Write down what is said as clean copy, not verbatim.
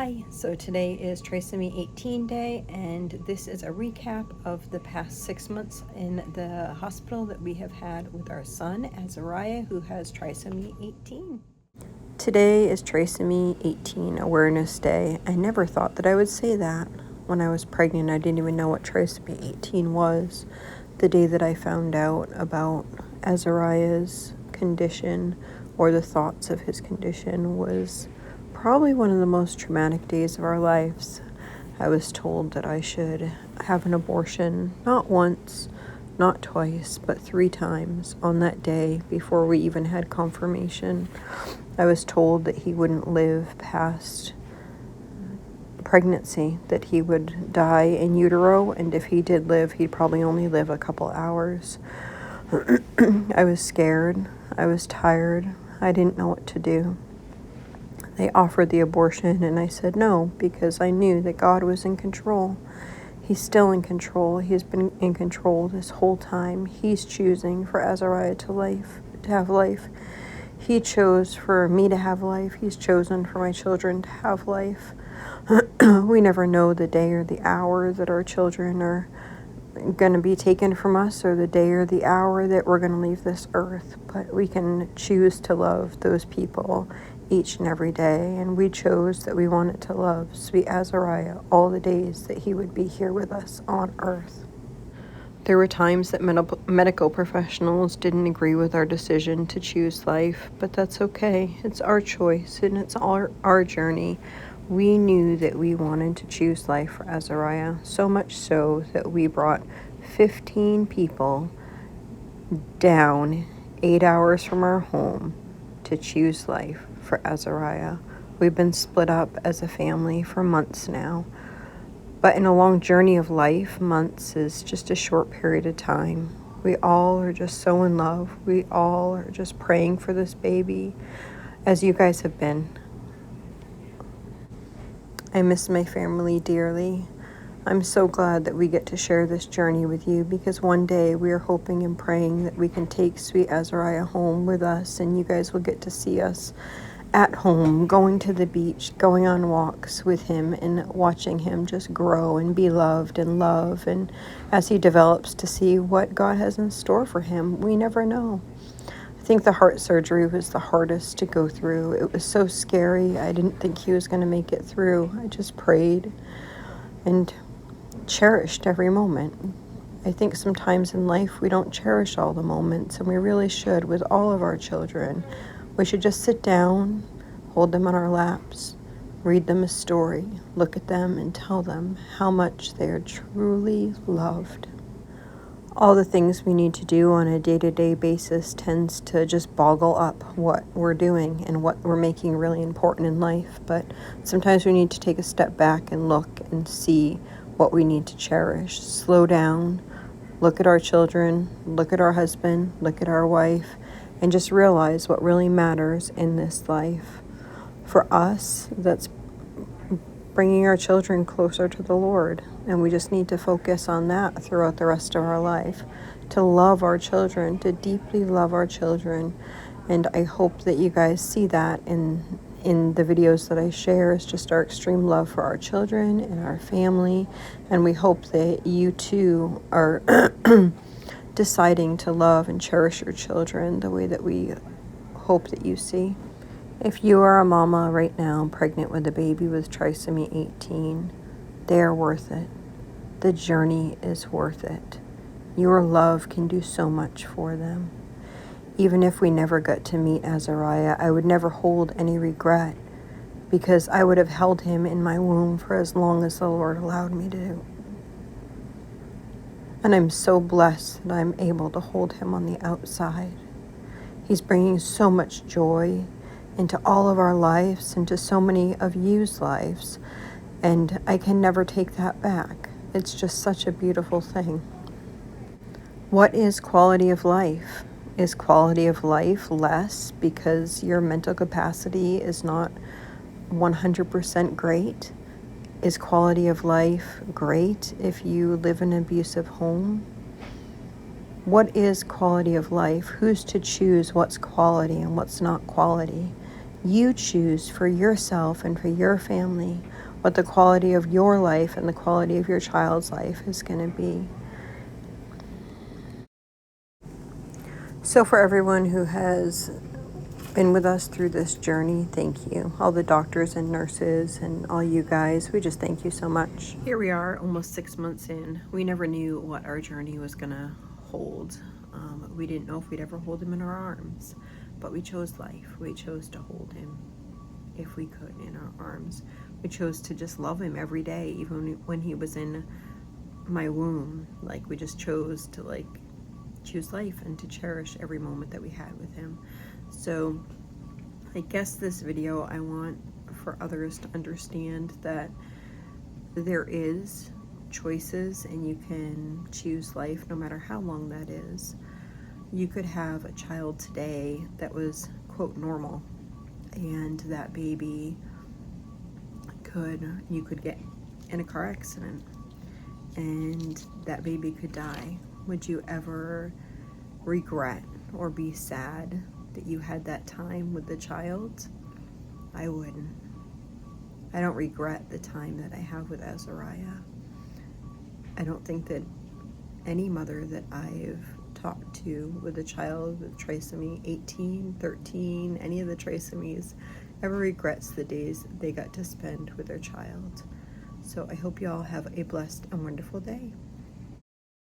Hi, so today is Trisomy 18 day, and this is a recap of the past 6 months in the hospital that we have had with our son, Azariah, who has Trisomy 18. Today is Trisomy 18 Awareness Day. I never thought that I would say that. When I was pregnant, I didn't even know what Trisomy 18 was. The day that I found out about Azariah's condition, or the thoughts of his condition, was probably one of the most traumatic days of our lives. I was told that I should have an abortion, not once, not twice, but 3 times on that day before we even had confirmation. I was told that he wouldn't live past pregnancy, that he would die in utero, and if he did live, he'd probably only live a couple hours. I was scared. I was tired. I didn't know what to do. They offered the abortion, and I said no, because I knew that God was in control. He's still in control. He's been in control this whole time. He's choosing for Azariah to have life. He chose for me to have life. He's chosen for my children to have life. We never know the day or the hour that our children are going to be taken from us, or the day or the hour that we're going to leave this earth, but we can choose to love those people each and every day, and we chose that we wanted to love sweet Azariah all the days that he would be here with us on earth. There were times that medical professionals didn't agree with our decision to choose life, but that's okay. It's our choice, and it's our journey. We knew that we wanted to choose life for Azariah, so much so that we brought 15 people down 8 hours from our home to choose life for Azariah. We've been split up as a family for months now, but in a long journey of life, months is just a short period of time. We all are just so in love. We all are just praying for this baby, as you guys have been. I miss my family dearly. I'm so glad that we get to share this journey with you, because one day we are hoping and praying that we can take sweet Azariah home with us, and you guys will get to see us at home, going to the beach, going on walks with him, and watching him just grow and be loved and love, and as he develops, to see what God has in store for him. We never know. I think the heart surgery was the hardest to go through. It was so scary. I didn't think he was going to make it through. I just prayed and cherished every moment. I think sometimes in life we don't cherish all the moments, and we really should with all of our children. We should just sit down, hold them on our laps, read them a story, look at them, and tell them how much they are truly loved. All the things we need to do on a day-to-day basis tends to just boggle up what we're doing and what we're making really important in life. But sometimes we need to take a step back and look and see what we need to cherish. Slow down, look at our children, look at our husband, look at our wife, and just realize what really matters in this life. For us, that's bringing our children closer to the Lord, and we just need to focus on that throughout the rest of our life, to love our children, to deeply love our children. And I hope that you guys see that in the videos that I share, is just our extreme love for our children and our family, and we hope that you too are deciding to love and cherish your children the way that we hope that you see. If you are a mama right now pregnant with a baby with Trisomy 18, they are worth it. The journey is worth it. Your love can do so much for them. Even if we never got to meet Azariah, I would never hold any regret, because I would have held him in my womb for as long as the Lord allowed me to do. And I'm so blessed that I'm able to hold him on the outside. He's bringing so much joy into all of our lives, into so many of you's lives, and I can never take that back. It's just such a beautiful thing. What is quality of life? Is quality of life less because your mental capacity is not 100% great? Is quality of life great if you live in an abusive home? What is quality of life? Who's to choose what's quality and what's not quality? You choose for yourself and for your family what the quality of your life and the quality of your child's life is going to be. So for everyone who has been with us through this journey, thank you. All the doctors and nurses and all you guys, we just thank you so much. Here we are, almost 6 months in. We never knew what our journey was gonna hold. We didn't know if we'd ever hold him in our arms, but we chose life. We chose to hold him if we could in our arms. We chose to just love him every day, even when he was in my womb. Like, we just chose to choose life and to cherish every moment that we had with him. So I guess this video, I want for others to understand that there is choices and you can choose life no matter how long that is. You could have a child today that was, quote, normal, and that baby you could get in a car accident and that baby could die. Would you ever regret or be sad that you had that time with the child? I wouldn't. I don't regret the time that I have with Azariah. I don't think that any mother that I've talked to with a child with trisomy 18, 13, any of the trisomies ever regrets the days they got to spend with their child. So I hope you all have a blessed and wonderful day.